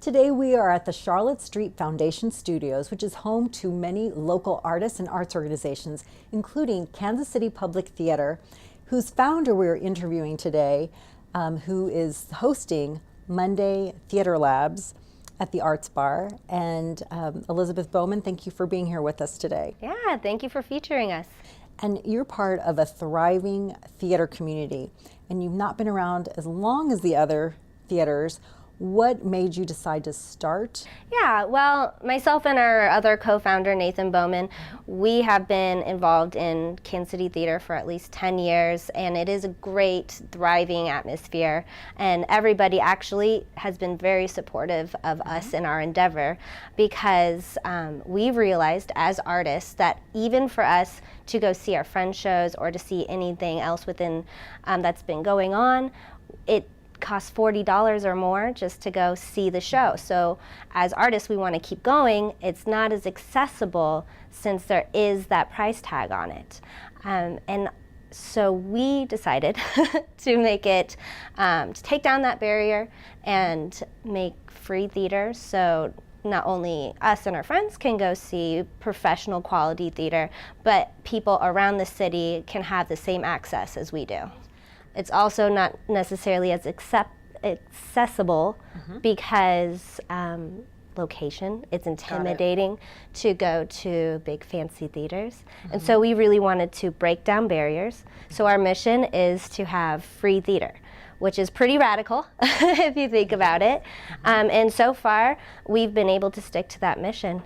Today we are at the Charlotte Street Foundation Studios, which is home to many local artists and arts organizations, including Kansas City Public Theater, whose founder we're interviewing today, who is hosting Monday Theater Labs at the Arts Bar. And Elizabeth Bowman, thank you for being here with us today. Yeah, thank you for featuring us. And you're part of a thriving theater community, and you've not been around as long as the other theaters. What made you decide to start? Yeah, well, myself and our other co-founder, Nathan Bowman, we have been involved in Kansas City Theater for at least 10 years, and it is a great, thriving atmosphere. And everybody actually has been very supportive of us in our endeavor, because we've realized as artists that even for us to go see our friends' shows or to see anything else within that's been going on, it costs $40 or more just to go see the show. So as artists, we want to keep going. It's not as accessible since there is that price tag on it. And so we decided to make it, to take down that barrier and make free theater, so not only us and our friends can go see professional quality theater, but people around the city can have the same access as we do. It's also not necessarily as accessible because location. It's intimidating to go to big fancy theaters. And so we really wanted to break down barriers. So our mission is to have free theater, which is pretty radical if you think about it. And so far, we've been able to stick to that mission.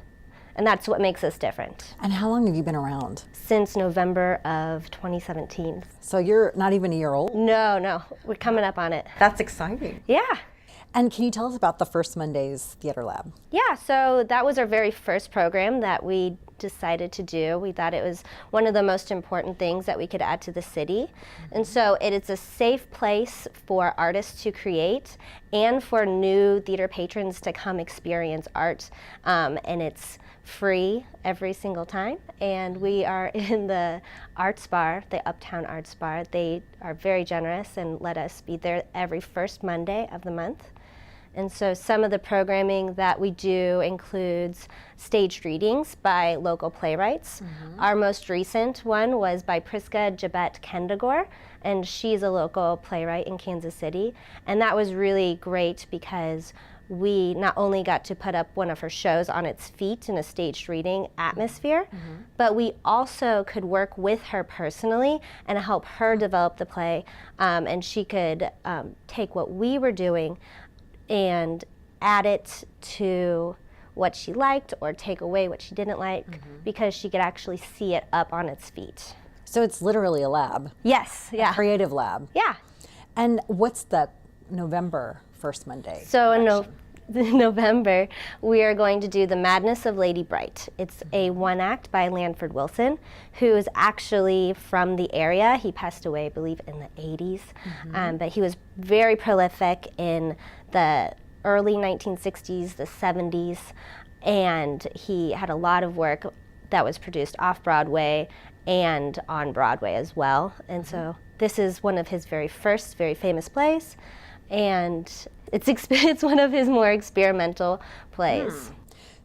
And that's what makes us different. And how long have you been around? Since November of 2017. So you're not even a year old? No, we're coming up on it. That's exciting. Yeah. And can you tell us about the first Monday's Theater Lab? Yeah, so that was our very first program that we decided to do. We thought it was one of the most important things that we could add to the city. And so it is a safe place for artists to create and for new theater patrons to come experience art. And it's free every single time. And we are in the Arts Bar, the Uptown Arts Bar. They are very generous and let us be there every first Monday of the month. And so some of the programming that we do includes staged readings by local playwrights. Our most recent one was by Priska Jabet Kendagor, and she's a local playwright in Kansas City. And that was really great because we not only got to put up one of her shows on its feet in a staged reading atmosphere, but we also could work with her personally and help her develop the play. And she could take what we were doing and add it to what she liked or take away what she didn't like, because she could actually see it up on its feet. So it's literally a lab. Yes, yeah. A creative lab. Yeah. And what's the November first Monday? So in November, we are going to do The Madness of Lady Bright. It's a one act by Lanford Wilson, who is actually from the area. He passed away, I believe, in the 80s. But he was very prolific in the early 1960s, the 70s, and he had a lot of work that was produced off-Broadway and on Broadway as well. And so this is one of his very first, very famous plays, and it's one of his more experimental plays.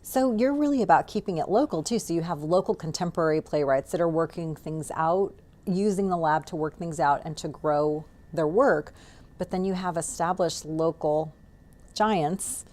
So you're really about keeping it local too. So you have local contemporary playwrights that are working things out, using the lab to work things out and to grow their work. But then you have established local giants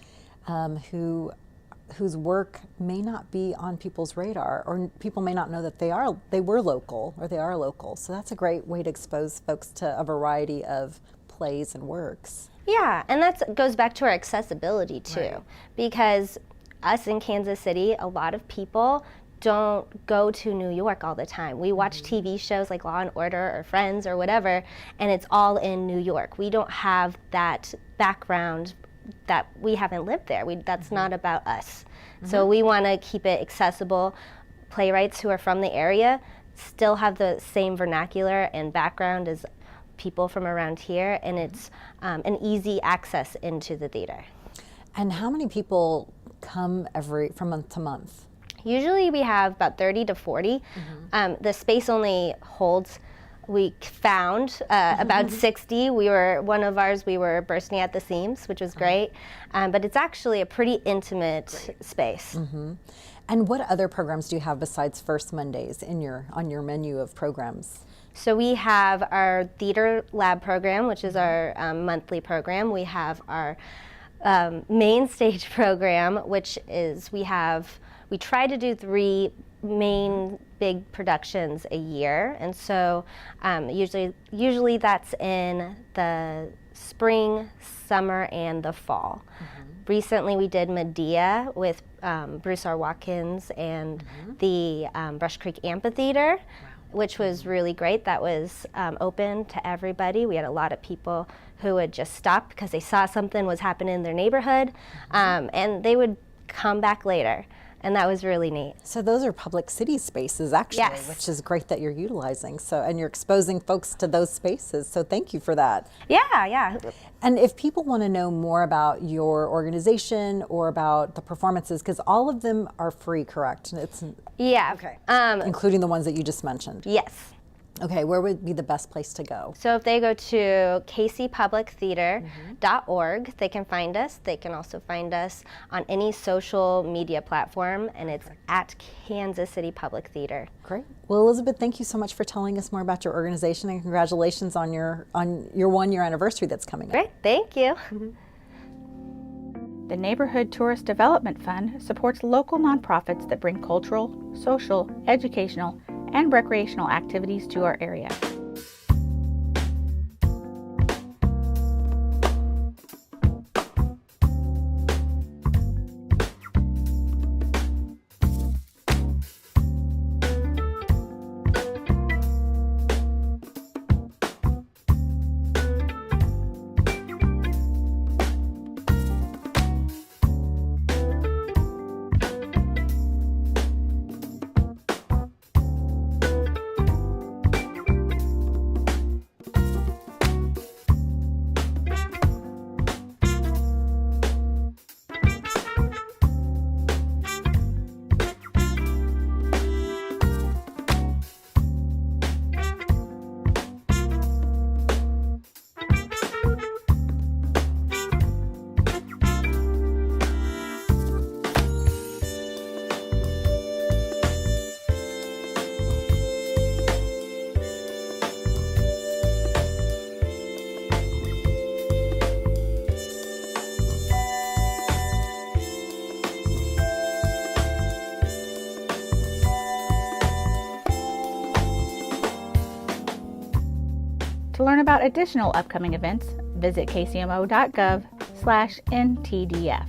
whose work may not be on people's radar, or people may not know that they were local or they are local. So that's a great way to expose folks to a variety of plays and works. Yeah, and that goes back to our accessibility too, because us in Kansas City, a lot of people don't go to New York all the time. We watch TV shows like Law and Order or Friends or whatever, and it's all in New York. We don't have that background, that we haven't lived there. That's not about us. So we want to keep it accessible. Playwrights who are from the area still have the same vernacular and background as people from around here, and it's an easy access into the theater. And how many people come from month to month? Usually we have about 30 to 40. The space only holds we found about 60. We were bursting at the seams, which was great. But it's actually a pretty intimate space. And what other programs do you have besides First Mondays on your menu of programs? So we have our theater lab program, which is our monthly program. We have our main stage program, which is we try to do 3 main big productions a year, and so usually that's in the spring, summer, and the fall. Recently we did Medea with Bruce R. Watkins and the Brush Creek Amphitheater, which was really great. That was open to everybody. We had a lot of people who would just stop because they saw something was happening in their neighborhood, and they would come back later. And that was really neat. So those are public city spaces, actually, Yes. which is great that you're utilizing. So, and you're exposing folks to those spaces. So thank you for that. Yeah. And if people want to know more about your organization or about the performances, because all of them are free, correct? Yeah. Okay. Including the ones that you just mentioned. Yes. Okay, where would be the best place to go? So if they go to kcpublictheater.org, they can find us. They can also find us on any social media platform, and it's at Kansas City Public Theater. Great. Well, Elizabeth, thank you so much for telling us more about your organization, and congratulations on your 1-year anniversary that's coming up. Great. Thank you. The Neighborhood Tourist Development Fund supports local nonprofits that bring cultural, social, educational, and recreational activities to our area. To learn about additional upcoming events, visit kcmo.gov/NTDF.